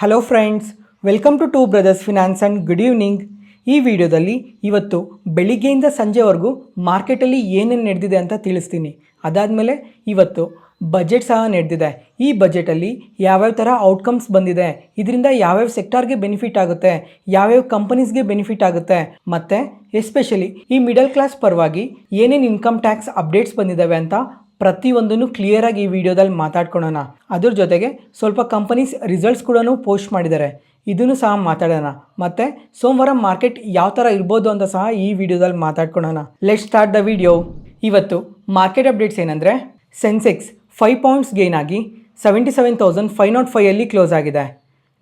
Hello friends, welcome to Brothers Finance and good evening. ಈ ವಿಡಿಯೋದಲ್ಲಿ ಇವತ್ತು ಬೆಳಿಗ್ಗೆಯಿಂದ ಸಂಜೆವರೆಗೂ ಮಾರ್ಕೆಟಲ್ಲಿ ಏನೇನು ನಡೆದಿದೆ ಅಂತ ತಿಳಿಸ್ತೀನಿ. ಅದಾದಮೇಲೆ ಇವತ್ತು ಬಜೆಟ್ ಸಹ ನಡೆದಿದೆ. ಈ ಬಜೆಟಲ್ಲಿ ಯಾವ್ಯಾವ ಥರ ಔಟ್ಕಮ್ಸ್ ಬಂದಿದೆ, ಇದರಿಂದ ಯಾವ್ಯಾವ ಸೆಕ್ಟಾರ್ಗೆ ಬೆನಿಫಿಟ್ ಆಗುತ್ತೆ, ಯಾವ್ಯಾವ ಕಂಪನೀಸ್ಗೆ ಬೆನಿಫಿಟ್ ಆಗುತ್ತೆ, ಮತ್ತು ಎಸ್ಪೆಷಲಿ ಈ ಮಿಡಲ್ ಕ್ಲಾಸ್ ಪರವಾಗಿ ಏನೇನು ಇನ್ಕಮ್ ಟ್ಯಾಕ್ಸ್ ಅಪ್ಡೇಟ್ಸ್ ಬಂದಿದ್ದಾವೆ ಅಂತ ಪ್ರತಿಯೊಂದನ್ನು ಕ್ಲಿಯರಾಗಿ ಈ ವಿಡಿಯೋದಲ್ಲಿ ಮಾತಾಡ್ಕೊಳ್ಳೋಣ. ಅದ್ರ ಜೊತೆಗೆ ಸ್ವಲ್ಪ ಕಂಪನೀಸ್ ರಿಸಲ್ಟ್ಸ್ ಕೂಡ ಪೋಸ್ಟ್ ಮಾಡಿದ್ದಾರೆ, ಇದನ್ನು ಸಹ ಮಾತಾಡೋಣ. ಮತ್ತು ಸೋಮವಾರ ಮಾರ್ಕೆಟ್ ಯಾವ ಥರ ಇರ್ಬೋದು ಅಂತ ಸಹ ಈ ವಿಡಿಯೋದಲ್ಲಿ ಮಾತಾಡ್ಕೊಳ್ಳೋಣ. Let's start the video. ಇವತ್ತು ಮಾರ್ಕೆಟ್ ಅಪ್ಡೇಟ್ಸ್ ಏನಂದರೆ, ಸೆನ್ಸೆಕ್ಸ್ 5 ಪಾಯಿಂಟ್ಸ್ ಗೇನ್ ಆಗಿ 77,505 ಕ್ಲೋಸ್ ಆಗಿದೆ.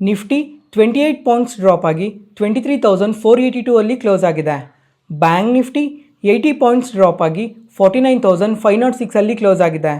ನಿಫ್ಟಿ 28 ಪಾಯಿಂಟ್ಸ್ ಡ್ರಾಪ್ ಆಗಿ 23,482 ಕ್ಲೋಸ್ ಆಗಿದೆ. ಬ್ಯಾಂಕ್ ನಿಫ್ಟಿ 80 ಪಾಯಿಂಟ್ಸ್ ಡ್ರಾಪ್ ಆಗಿ 49,506 ಕ್ಲೋಸ್ ಆಗಿದೆ.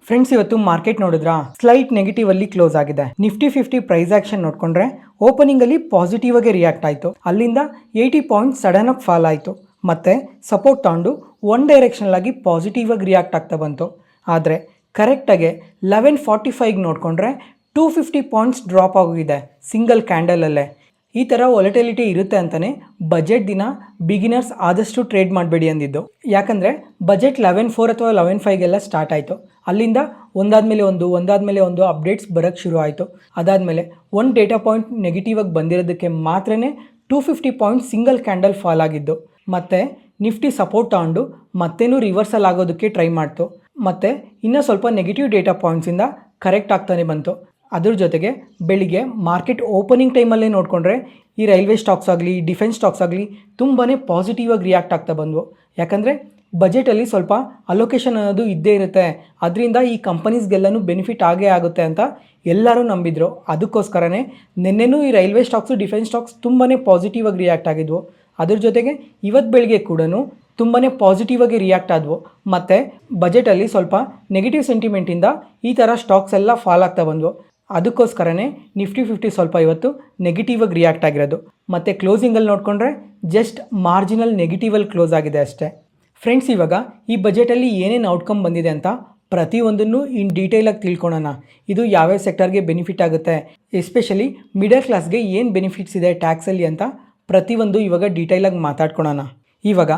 ಫ್ರೆಂಡ್ಸ್, ಇವತ್ತು ಮಾರ್ಕೆಟ್ ನೋಡಿದ್ರಾ, ಸ್ಲೈಟ್ ನೆಗೆಟಿವ್ ಅಲ್ಲಿ ಕ್ಲೋಸ್ ಆಗಿದೆ. ನಿಫ್ಟಿ 50 ಪ್ರೈಸ್ ಆಕ್ಷನ್ ನೋಡ್ಕೊಂಡ್ರೆ ಓಪನಿಂಗ್ ಅಲ್ಲಿ ಪಾಸಿಟಿವ್ ಆಗಿ ರಿಯಾಕ್ಟ್ ಆಯಿತು. ಅಲ್ಲಿಂದ 80 ಪಾಯಿಂಟ್ ಸಡನ್ ಆಗಿ ಫಾಲ್ ಆಯಿತು. ಮತ್ತೆ ಸಪೋರ್ಟ್ ತಗೊಂಡು ಒನ್ ಡೈರೆಕ್ಷನಲ್ ಆಗಿ ಪಾಸಿಟಿವ್ ಆಗಿ ರಿಯಾಕ್ಟ್ ಆಗ್ತಾ ಬಂತು. ಆದರೆ ಕರೆಕ್ಟಾಗಿ 11:45 ನೋಡಿಕೊಂಡ್ರೆ 250 ಪಾಯಿಂಟ್ಸ್ ಡ್ರಾಪ್ ಆಗಿದೆ ಸಿಂಗಲ್ ಕ್ಯಾಂಡಲಲ್ಲೇ. ಈ ಥರ ವಾಲಟಿಲಿಟಿ ಇರುತ್ತೆ ಅಂತಲೇ ಬಜೆಟ್ ದಿನ ಬಿಗಿನರ್ಸ್ ಆದಷ್ಟು ಟ್ರೇಡ್ ಮಾಡಬೇಡಿ ಅಂದಿದ್ದು. ಯಾಕಂದರೆ ಬಜೆಟ್ 11:04 ಅಥವಾ 11:05 ಸ್ಟಾರ್ಟ್ ಆಯಿತು. ಅಲ್ಲಿಂದ ಒಂದಾದಮೇಲೆ ಒಂದು ಅಪ್ಡೇಟ್ಸ್ ಬರೋಕ್ಕೆ ಶುರು ಆಯಿತು. ಅದಾದಮೇಲೆ ಒಂದು ಡೇಟಾ ಪಾಯಿಂಟ್ ನೆಗೆಟಿವ್ ಆಗಿ ಬಂದಿರೋದಕ್ಕೆ ಮಾತ್ರನೇ 250 ಪಾಯಿಂಟ್ ಸಿಂಗಲ್ ಕ್ಯಾಂಡಲ್ ಫಾಲ್ ಆಗಿದ್ದು. ಮತ್ತು ನಿಫ್ಟಿ ಸಪೋರ್ಟ್ ತಗೊಂಡು ಮತ್ತೇನು ರಿವರ್ಸಲ್ ಆಗೋದಕ್ಕೆ ಟ್ರೈ ಮಾಡ್ತು. ಮತ್ತು ಇನ್ನೂ ಸ್ವಲ್ಪ ನೆಗೆಟಿವ್ ಡೇಟಾ ಪಾಯಿಂಟ್ಸಿಂದ ಕರೆಕ್ಟ್ ಆಗ್ತಾನೆ ಬಂತು. ಅದ್ರ ಜೊತೆಗೆ ಬೆಳಿಗ್ಗೆ ಮಾರ್ಕೆಟ್ ಓಪನಿಂಗ್ ಟೈಮಲ್ಲೇ ನೋಡಿಕೊಂಡ್ರೆ ಈ ರೈಲ್ವೆ ಸ್ಟಾಕ್ಸ್ ಆಗಲಿ, ಡಿಫೆನ್ಸ್ ಸ್ಟಾಕ್ಸ್ ಆಗಲಿ ತುಂಬಾ ಪಾಸಿಟಿವ್ ಆಗಿ ರಿಯಾಕ್ಟ್ ಆಗ್ತಾ ಬಂದವು. ಯಾಕಂದರೆ ಬಜೆಟಲ್ಲಿ ಸ್ವಲ್ಪ ಅಲೋಕೇಶನ್ ಅನ್ನೋದು ಇದ್ದೇ ಇರುತ್ತೆ, ಅದರಿಂದ ಈ ಕಂಪನೀಸ್ಗೆಲ್ಲನೂ ಬೆನಿಫಿಟ್ ಆಗೇ ಆಗುತ್ತೆ ಅಂತ ಎಲ್ಲರೂ ನಂಬಿದ್ರು. ಅದಕ್ಕೋಸ್ಕರನೇ ನಿನ್ನೆನೂ ಈ ರೈಲ್ವೆ ಸ್ಟಾಕ್ಸು, ಡಿಫೆನ್ಸ್ ಸ್ಟಾಕ್ಸ್ ತುಂಬಾ ಪಾಸಿಟಿವ್ ಆಗಿ ರಿಯಾಕ್ಟ್ ಆಗಿದ್ವು. ಅದ್ರ ಜೊತೆಗೆ ಇವತ್ತು ಬೆಳಗ್ಗೆ ಕೂಡ ತುಂಬಾ ಪಾಸಿಟಿವ್ ಆಗಿ ರಿಯಾಕ್ಟ್ ಆದವು. ಮತ್ತು ಬಜೆಟಲ್ಲಿ ಸ್ವಲ್ಪ ನೆಗೆಟಿವ್ ಸೆಂಟಿಮೆಂಟಿಂದ ಈ ಥರ ಸ್ಟಾಕ್ಸ್ ಎಲ್ಲ ಫಾಲ್ ಆಗ್ತಾ ಬಂದವು. ಅದಕ್ಕೋಸ್ಕರನೇ ನಿಫ್ಟಿ 50 ಸ್ವಲ್ಪ ಇವತ್ತು ನೆಗೆಟಿವ್ ಆಗಿ ರಿಯಾಕ್ಟ್ ಆಗಿರೋದು. ಮತ್ತು ಕ್ಲೋಸಿಂಗಲ್ಲಿ ನೋಡಿಕೊಂಡ್ರೆ ಜಸ್ಟ್ ಮಾರ್ಜಿನಲ್ ನೆಗೆಟಿವಲ್ಲಿ ಕ್ಲೋಸ್ ಆಗಿದೆ ಅಷ್ಟೇ. ಫ್ರೆಂಡ್ಸ್, ಇವಾಗ ಈ ಬಜೆಟಲ್ಲಿ ಏನೇನು ಔಟ್ಕಮ್ ಬಂದಿದೆ ಅಂತ ಪ್ರತಿಯೊಂದನ್ನು ಇನ್ ಡೀಟೇಲಾಗಿ ತಿಳ್ಕೊಳ್ಳೋಣ. ಇದು ಯಾವ್ಯಾವ ಸೆಕ್ಟರ್ಗೆ ಬೆನಿಫಿಟ್ ಆಗುತ್ತೆ, ಎಸ್ಪೆಷಲಿ ಮಿಡಲ್ ಕ್ಲಾಸ್ಗೆ ಏನು ಬೆನಿಫಿಟ್ಸ್ ಇದೆ ಟ್ಯಾಕ್ಸಲ್ಲಿ ಅಂತ ಪ್ರತಿಯೊಂದು ಇವಾಗ ಡೀಟೇಲಾಗಿ ಮಾತಾಡ್ಕೊಳ್ಳೋಣ. ಇವಾಗ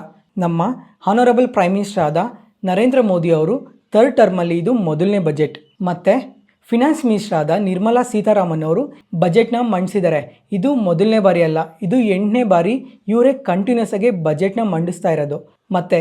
ನಮ್ಮ ಹಾನರಬಲ್ ಪ್ರೈಮ್ ಮಿನಿಸ್ಟರ್ ಆದ ನರೇಂದ್ರ ಮೋದಿ ಅವರು 3rd ಟರ್ಮಲ್ಲಿ ಇದು ಮೊದಲನೇ ಬಜೆಟ್. ಮತ್ತು ಫಿನಾನ್ಸ್ ಮಿನಿಸ್ಟರ್ ಆದ ನಿರ್ಮಲಾ ಸೀತಾರಾಮನ್ ಅವರು ಬಜೆಟ್ನ ಮಂಡಿಸಿದ್ದಾರೆ. ಇದು ಮೊದಲನೇ ಬಾರಿ ಅಲ್ಲ, ಇದು 8ನೇ ಬಾರಿ ಇವರೇ ಕಂಟಿನ್ಯೂಸ್ ಆಗಿ ಬಜೆಟ್ನ ಮಂಡಿಸ್ತಾ ಇರೋದು. ಮತ್ತು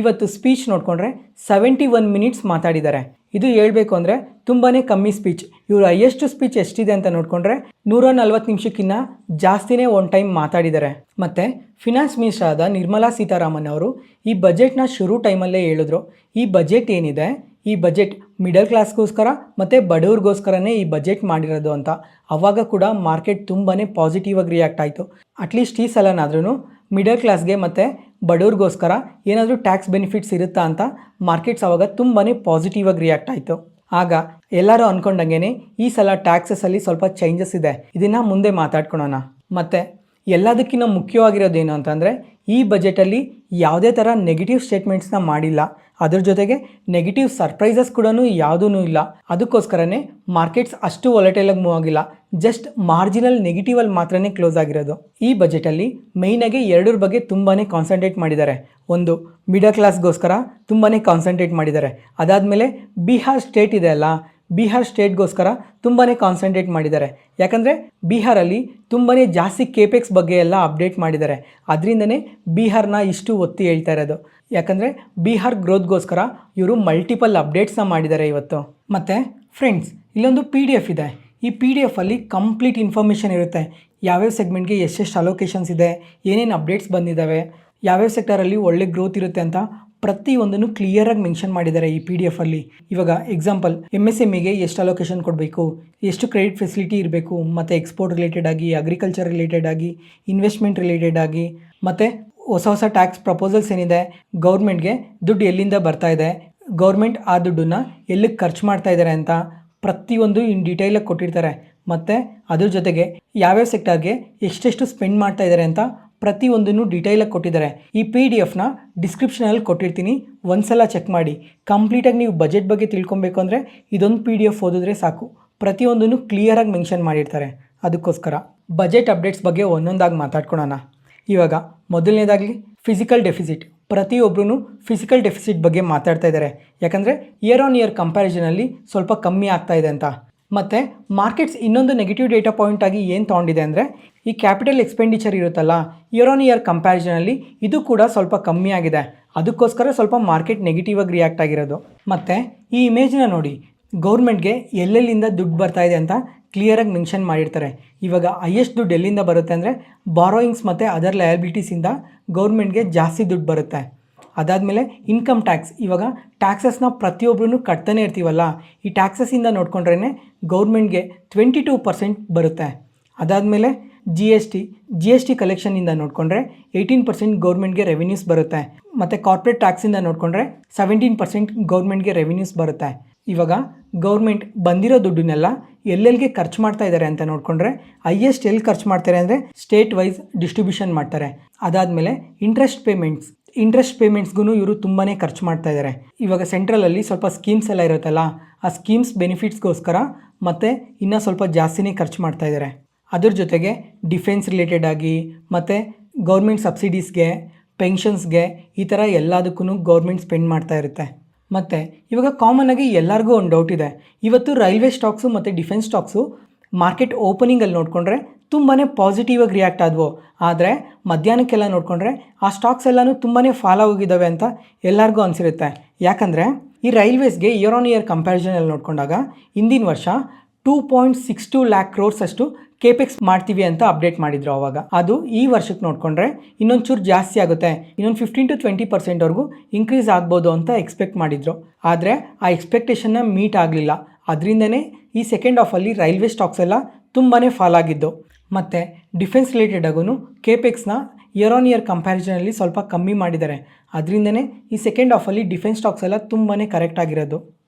ಇವತ್ತು ಸ್ಪೀಚ್ ನೋಡಿಕೊಂಡ್ರೆ 71 ಮಿನಿಟ್ಸ್ ಮಾತಾಡಿದ್ದಾರೆ. ಇದು ಹೇಳಬೇಕು ಅಂದರೆ ತುಂಬಾ ಕಮ್ಮಿ ಸ್ಪೀಚ್. ಇವರು ಹೈಯೆಸ್ಟ್ ಸ್ಪೀಚ್ ಎಷ್ಟಿದೆ ಅಂತ ನೋಡಿಕೊಂಡ್ರೆ 140 ನಿಮಿಷಕ್ಕಿಂತ ಜಾಸ್ತಿನೇ ಒನ್ ಟೈಮ್ ಮಾತಾಡಿದ್ದಾರೆ. ಮತ್ತು ಫಿನಾನ್ಸ್ ಮಿನಿಸ್ಟರ್ ಆದ ನಿರ್ಮಲಾ ಸೀತಾರಾಮನ್ ಅವರು ಈ ಬಜೆಟ್ನ ಶುರು ಟೈಮಲ್ಲೇ ಹೇಳಿದ್ರು, ಈ ಬಜೆಟ್ ಏನಿದೆ, ಈ ಬಜೆಟ್ ಮಿಡಲ್ ಕ್ಲಾಸ್ಗೋಸ್ಕರ ಮತ್ತು ಬಡವ್ರಿಗೋಸ್ಕರನೇ ಈ ಬಜೆಟ್ ಮಾಡಿರೋದು ಅಂತ. ಆವಾಗ ಕೂಡ ಮಾರ್ಕೆಟ್ ತುಂಬಾ ಪಾಸಿಟಿವ್ ಆಗಿ ರಿಯಾಕ್ಟ್ ಆಯಿತು. ಅಟ್ಲೀಸ್ಟ್ ಈ ಸಲನಾದ್ರೂ ಮಿಡಲ್ ಕ್ಲಾಸ್ಗೆ ಮತ್ತು ಬಡವ್ರಿಗೋಸ್ಕರ ಏನಾದರೂ ಟ್ಯಾಕ್ಸ್ ಬೆನಿಫಿಟ್ಸ್ ಇರುತ್ತಾ ಅಂತ ಮಾರ್ಕೆಟ್ಸ್ ಆವಾಗ ತುಂಬಾ ಪಾಸಿಟಿವ್ ಆಗಿ ರಿಯಾಕ್ಟ್ ಆಯಿತು. ಆಗ ಎಲ್ಲರೂ ಅಂದ್ಕೊಂಡಂಗೆ ಈ ಸಲ ಟ್ಯಾಕ್ಸಸಲ್ಲಿ ಸ್ವಲ್ಪ ಚೇಂಜಸ್ ಇದೆ, ಇದನ್ನು ಮುಂದೆ ಮಾತಾಡ್ಕೊಳ್ಳೋಣ. ಮತ್ತು ಎಲ್ಲದಕ್ಕಿಂತ ಮುಖ್ಯವಾಗಿರೋದೇನು ಅಂತಂದರೆ ಈ ಬಜೆಟಲ್ಲಿ ಯಾವುದೇ ಥರ ನೆಗೆಟಿವ್ ಸ್ಟೇಟ್ಮೆಂಟ್ಸ್ನ ಮಾಡಿಲ್ಲ. ಅದ್ರ ಜೊತೆಗೆ ನೆಗೆಟಿವ್ ಸರ್ಪ್ರೈಸಸ್ ಕೂಡ ಯಾವುದೂ ಇಲ್ಲ. ಅದಕ್ಕೋಸ್ಕರನೇ ಮಾರ್ಕೆಟ್ಸ್ ಅಷ್ಟು ವಾಲಟೈಲಾಗಿ ಮೂವ್ ಆಗಿಲ್ಲ, ಜಸ್ಟ್ ಮಾರ್ಜಿನಲ್ ನೆಗೆಟಿವಲ್ಲಿ ಮಾತ್ರನೇ ಕ್ಲೋಸ್ ಆಗಿರೋದು. ಈ ಬಜೆಟಲ್ಲಿ ಮೇಯ್ನಾಗಿ 2 ಬಗ್ಗೆ ತುಂಬಾ ಕಾನ್ಸಂಟ್ರೇಟ್ ಮಾಡಿದ್ದಾರೆ. ಒಂದು ಮಿಡಲ್ ಕ್ಲಾಸ್ಗೋಸ್ಕರ ತುಂಬಾ ಕಾನ್ಸಂಟ್ರೇಟ್ ಮಾಡಿದ್ದಾರೆ. ಅದಾದಮೇಲೆ ಬಿಹಾರ್ ಸ್ಟೇಟ್ ಇದೆ ಅಲ್ಲ, ಬಿಹಾರ್ ಸ್ಟೇಟ್ಗೋಸ್ಕರ ತುಂಬಾ ಕಾನ್ಸಂಟ್ರೇಟ್ ಮಾಡಿದ್ದಾರೆ. ಯಾಕಂದರೆ ಬಿಹಾರಲ್ಲಿ ತುಂಬಾ ಜಾಸ್ತಿ ಕೇಪೆಕ್ಸ್ ಬಗ್ಗೆ ಎಲ್ಲ ಅಪ್ಡೇಟ್ ಮಾಡಿದ್ದಾರೆ. ಅದರಿಂದನೇ ಬಿಹಾರ್ನ ಇಷ್ಟು ಒತ್ತಿ ಹೇಳ್ತಾ ಇರೋದು. ಯಾಕಂದರೆ ಬಿಹಾರ್ ಗ್ರೋತ್ಗೋಸ್ಕರ ಇವರು ಮಲ್ಟಿಪಲ್ ಅಪ್ಡೇಟ್ಸ್ನ ಮಾಡಿದ್ದಾರೆ ಇವತ್ತು. ಮತ್ತು ಫ್ರೆಂಡ್ಸ್, ಇಲ್ಲೊಂದು PDF ಇದೆ. ಈ PDFಲ್ಲಿ ಕಂಪ್ಲೀಟ್ ಇನ್ಫಾರ್ಮೇಷನ್ ಇರುತ್ತೆ. ಯಾವ್ಯಾವ ಸೆಗ್ಮೆಂಟ್ಗೆ ಎಷ್ಟೆಷ್ಟು ಅಲೋಕೇಶನ್ಸ್ ಇದೆ, ಏನೇನು ಅಪ್ಡೇಟ್ಸ್ ಬಂದಿದ್ದಾವೆ, ಯಾವ್ಯಾವ ಸೆಕ್ಟರಲ್ಲಿ ಒಳ್ಳೆ ಗ್ರೋತ್ ಇರುತ್ತೆ ಅಂತ ಪ್ರತಿಯೊಂದನ್ನು ಕ್ಲಿಯರಾಗಿ ಮೆನ್ಷನ್ ಮಾಡಿದ್ದಾರೆ ಈ PDF ಅಲ್ಲಿ. ಇವಾಗ ಎಕ್ಸಾಂಪಲ್ MSMEಗೆ ಎಷ್ಟು ಅಲೋಕೇಶನ್ ಕೊಡಬೇಕು, ಎಷ್ಟು ಕ್ರೆಡಿಟ್ ಫೆಸಿಲಿಟಿ ಇರಬೇಕು, ಮತ್ತು ಎಕ್ಸ್ಪೋರ್ಟ್ ರಿಲೇಟೆಡ್ ಆಗಿ, ಅಗ್ರಿಕಲ್ಚರ್ ರಿಲೇಟೆಡ್ ಆಗಿ, ಇನ್ವೆಸ್ಟ್ಮೆಂಟ್ ರಿಲೇಟೆಡ್ ಆಗಿ, ಮತ್ತು ಹೊಸ ಟ್ಯಾಕ್ಸ್ ಪ್ರಪೋಸಲ್ಸ್ ಏನಿದೆ, ಗೌರ್ಮೆಂಟ್ಗೆ ದುಡ್ಡು ಎಲ್ಲಿಂದ ಬರ್ತಾ ಇದೆ, ಗೌರ್ಮೆಂಟ್ ಆ ದುಡ್ಡನ್ನು ಎಲ್ಲಿಗೆ ಖರ್ಚು ಮಾಡ್ತಾ ಇದ್ದಾರೆ ಅಂತ ಪ್ರತಿಯೊಂದು ಇನ್ ಡೀಟೇಲಾಗಿ ಕೊಟ್ಟಿರ್ತಾರೆ. ಮತ್ತು ಅದ್ರ ಜೊತೆಗೆ ಯಾವ್ಯಾವ ಸೆಕ್ಟರ್ಗೆ ಎಷ್ಟೆಷ್ಟು ಸ್ಪೆಂಡ್ ಮಾಡ್ತಾ ಇದ್ದಾರೆ ಅಂತ ಪ್ರತಿಯೊಂದನ್ನು ಡೀಟೇಲಾಗಿ ಕೊಟ್ಟಿದ್ದಾರೆ. ಈ PDF ಡಿಸ್ಕ್ರಿಪ್ಷನಲ್ಲಿ ಕೊಟ್ಟಿರ್ತೀನಿ, ಒಂದ್ಸಲ ಚೆಕ್ ಮಾಡಿ. ಕಂಪ್ಲೀಟಾಗಿ ನೀವು ಬಜೆಟ್ ಬಗ್ಗೆ ತಿಳ್ಕೊಬೇಕು ಅಂದರೆ ಇದೊಂದು PDF ಓದಿದ್ರೆ ಸಾಕು. ಪ್ರತಿಯೊಂದನ್ನು ಕ್ಲಿಯರಾಗಿ ಮೆನ್ಷನ್ ಮಾಡಿರ್ತಾರೆ. ಅದಕ್ಕೋಸ್ಕರ ಬಜೆಟ್ ಅಪ್ಡೇಟ್ಸ್ ಬಗ್ಗೆ ಒಂದೊಂದಾಗಿ ಮಾತಾಡ್ಕೊಳೋಣ. ಇವಾಗ ಮೊದಲನೇದಾಗಲಿ ಫಿಸಿಕಲ್ ಡೆಫಿಸಿಟ್. ಪ್ರತಿಯೊಬ್ಬರೂ ಫಿಸಿಕಲ್ ಡೆಫಿಸಿಟ್ ಬಗ್ಗೆ ಮಾತಾಡ್ತಾ ಇದ್ದಾರೆ, ಯಾಕಂದರೆ ಇಯರ್ ಆನ್ ಇಯರ್ ಕಂಪ್ಯಾರಿಸನಲ್ಲಿ ಸ್ವಲ್ಪ ಕಮ್ಮಿ ಆಗ್ತಾ ಇದೆ ಅಂತ. ಮತ್ತು ಮಾರ್ಕೆಟ್ಸ್ ಇನ್ನೊಂದು ನೆಗೆಟಿವ್ ಡೇಟಾ ಪಾಯಿಂಟ್ ಆಗಿ ಏನು ತೊಗೊಂಡಿದೆ ಅಂದರೆ ಈ ಕ್ಯಾಪಿಟಲ್ ಎಕ್ಸ್ಪೆಂಡಿಚರ್ ಇರುತ್ತಲ್ಲ, ಇಯರ್ ಆನ್ ಇಯರ್ ಕಂಪ್ಯಾರಿಸನಲ್ಲಿ ಇದು ಕೂಡ ಸ್ವಲ್ಪ ಕಮ್ಮಿ ಆಗಿದೆ. ಅದಕ್ಕೋಸ್ಕರ ಸ್ವಲ್ಪ ಮಾರ್ಕೆಟ್ ನೆಗೆಟಿವ್ ಆಗಿ ರಿಯಾಕ್ಟ್ ಆಗಿರೋದು. ಮತ್ತು ಈ ಇಮೇಜ್ನ ನೋಡಿ, ಗೌರ್ಮೆಂಟ್ಗೆ ಎಲ್ಲೆಲ್ಲಿಂದ ದುಡ್ಡು ಬರ್ತಾ ಇದೆ ಅಂತ ಕ್ಲಿಯರಾಗಿ ಮೆನ್ಷನ್ ಮಾಡಿರ್ತಾರೆ. ಇವಾಗ ಹೈಯೆಸ್ಟ್ ದುಡ್ಡು ಎಲ್ಲಿಂದ ಬರುತ್ತೆ ಅಂದರೆ ಬಾರೋಯಿಂಗ್ಸ್ ಮತ್ತು ಅದರ್ ಲಯಬಿಲಿಟೀಸಿಂದ ಗೌರ್ಮೆಂಟ್ಗೆ ಜಾಸ್ತಿ ದುಡ್ಡು ಬರುತ್ತೆ. ಅದಾದಮೇಲೆ ಇನ್ಕಮ್ ಟ್ಯಾಕ್ಸ್. ಇವಾಗ ಟ್ಯಾಕ್ಸಸ್ನ ಪ್ರತಿಯೊಬ್ಬರೂ ಕಟ್ತಾನೆ ಇರ್ತೀವಲ್ಲ, ಈ ಟ್ಯಾಕ್ಸಸ್ಸಿಂದ ನೋಡ್ಕೊಂಡ್ರೇ ಗೌರ್ಮೆಂಟ್ಗೆ 22% ಬರುತ್ತೆ. ಅದಾದಮೇಲೆ ಜಿ ಎಸ್ ಟಿ ಕಲೆಕ್ಷನಿಂದ ನೋಡಿಕೊಂಡ್ರೆ 18% ಗೌರ್ಮೆಂಟ್ಗೆ ರೆವಿನ್ಯೂಸ್ ಬರುತ್ತೆ. ಮತ್ತು ಕಾರ್ಪೊರೇಟ್ ಟ್ಯಾಕ್ಸಿಂದ ನೋಡಿಕೊಂಡ್ರೆ 17% ಗೌರ್ಮೆಂಟ್ಗೆ ರೆವಿನ್ಯೂಸ್ ಬರುತ್ತೆ. ಇವಾಗ ಗೌರ್ಮೆಂಟ್ ಬಂದಿರೋ ದುಡ್ಡನ್ನೆಲ್ಲ ಎಲ್ಲೆಲ್ಲಿಗೆ ಖರ್ಚು ಮಾಡ್ತಾ ಇದ್ದಾರೆ ಅಂತ ನೋಡಿಕೊಂಡ್ರೆ ಹೈಯೆಸ್ಟ್ ಎಲ್ಲಿ ಖರ್ಚು ಮಾಡ್ತಾರೆ ಅಂದರೆ ಸ್ಟೇಟ್ ವೈಸ್ ಡಿಸ್ಟ್ರಿಬ್ಯೂಷನ್ ಮಾಡ್ತಾರೆ. ಅದಾದಮೇಲೆ ಇಂಟ್ರೆಸ್ಟ್ ಪೇಮೆಂಟ್ಸ್ಗೂ ಇವರು ತುಂಬಾ ಖರ್ಚು ಮಾಡ್ತಾ ಇದ್ದಾರೆ. ಇವಾಗ ಸೆಂಟ್ರಲಲ್ಲಿ ಸ್ವಲ್ಪ ಸ್ಕೀಮ್ಸ್ ಎಲ್ಲ ಇರುತ್ತಲ್ಲ, ಆ ಸ್ಕೀಮ್ಸ್ ಬೆನಿಫಿಟ್ಸ್ಗೋಸ್ಕರ ಮತ್ತು ಇನ್ನೂ ಸ್ವಲ್ಪ ಜಾಸ್ತಿನೇ ಖರ್ಚು ಮಾಡ್ತಾ ಇದ್ದಾರೆ. ಅದ್ರ ಜೊತೆಗೆ ಡಿಫೆನ್ಸ್ ರಿಲೇಟೆಡ್ ಆಗಿ ಮತ್ತು ಗೌರ್ಮೆಂಟ್ ಸಬ್ಸಿಡೀಸ್ಗೆ, ಪೆನ್ಷನ್ಸ್ಗೆ, ಈ ಥರ ಎಲ್ಲದಕ್ಕೂ ಗೌರ್ಮೆಂಟ್ ಸ್ಪೆಂಡ್ ಮಾಡ್ತಾ ಇರುತ್ತೆ. ಮತ್ತು ಇವಾಗ ಕಾಮನ್ನಾಗಿ ಎಲ್ಲರಿಗೂ ಒಂದು ಡೌಟ್ ಇದೆ. ಇವತ್ತು ರೈಲ್ವೆ ಸ್ಟಾಕ್ಸು ಮತ್ತು ಡಿಫೆನ್ಸ್ ಸ್ಟಾಕ್ಸು ಮಾರ್ಕೆಟ್ ಓಪನಿಂಗಲ್ಲಿ ನೋಡಿಕೊಂಡ್ರೆ ತುಂಬಾ ಪಾಸಿಟಿವ್ ಆಗಿ ರಿಯಾಕ್ಟ್ ಆದವು. ಆದರೆ ಮಧ್ಯಾಹ್ನಕ್ಕೆಲ್ಲ ನೋಡಿಕೊಂಡ್ರೆ ಆ ಸ್ಟಾಕ್ಸ್ ಎಲ್ಲನೂ ತುಂಬಾ ಫಾಲ್ ಹೋಗಿದ್ದಾವೆ ಅಂತ ಎಲ್ಲರಿಗೂ ಅನಿಸಿರುತ್ತೆ. ಯಾಕಂದರೆ ಈ ರೈಲ್ವೇಸ್ಗೆ ಇಯರ್ ಆನ್ ಇಯರ್ ಕಂಪ್ಯಾರಿಸನಲ್ಲಿ ನೋಡಿಕೊಂಡಾಗ ಹಿಂದಿನ ವರ್ಷ 2.62 lakh crores ಅಷ್ಟು ಕೇಪೆಕ್ಸ್ ಮಾಡ್ತೀವಿ ಅಂತ ಅಪ್ಡೇಟ್ ಮಾಡಿದ್ರು. ಅವಾಗ ಅದು ಈ ವರ್ಷಕ್ಕೆ ನೋಡಿಕೊಂಡ್ರೆ ಇನ್ನೊಂದು ಚೂರು ಜಾಸ್ತಿ ಆಗುತ್ತೆ, ಇನ್ನೊಂದು 15-20% ಇನ್ಕ್ರೀಸ್ ಆಗ್ಬೋದು ಅಂತ ಎಕ್ಸ್ಪೆಕ್ಟ್ ಮಾಡಿದರು. ಆದರೆ ಆ ಎಕ್ಸ್ಪೆಕ್ಟೇಷನ್ನ ಮೀಟ್ ಆಗಲಿಲ್ಲ. ಅದರಿಂದನೇ ಈ ಸೆಕೆಂಡ್ ಹಾಫಲ್ಲಿ ರೈಲ್ವೆ ಸ್ಟಾಕ್ಸ್ ಎಲ್ಲ ತುಂಬಾ ಫಾಲ್ ಆಗಿದ್ದು. ಮತ್ತು ಡಿಫೆನ್ಸ್ ರಿಲೇಟೆಡ್ ಆಗೂ ಕೇಪೆಕ್ಸ್ನ ಇಯರ್ ಆನ್ ಇಯರ್ ಕಂಪ್ಯಾರಿಸನಲ್ಲಿ ಸ್ವಲ್ಪ ಕಮ್ಮಿ ಮಾಡಿದ್ದಾರೆ. ಅದರಿಂದನೇ ಈ ಸೆಕೆಂಡ್ ಹಾಫಲ್ಲಿ ಡಿಫೆನ್ಸ್ ಸ್ಟಾಕ್ಸ್ ಎಲ್ಲ ತುಂಬಾ ಕರೆಕ್ಟ್ ಆಗಿರೋದು.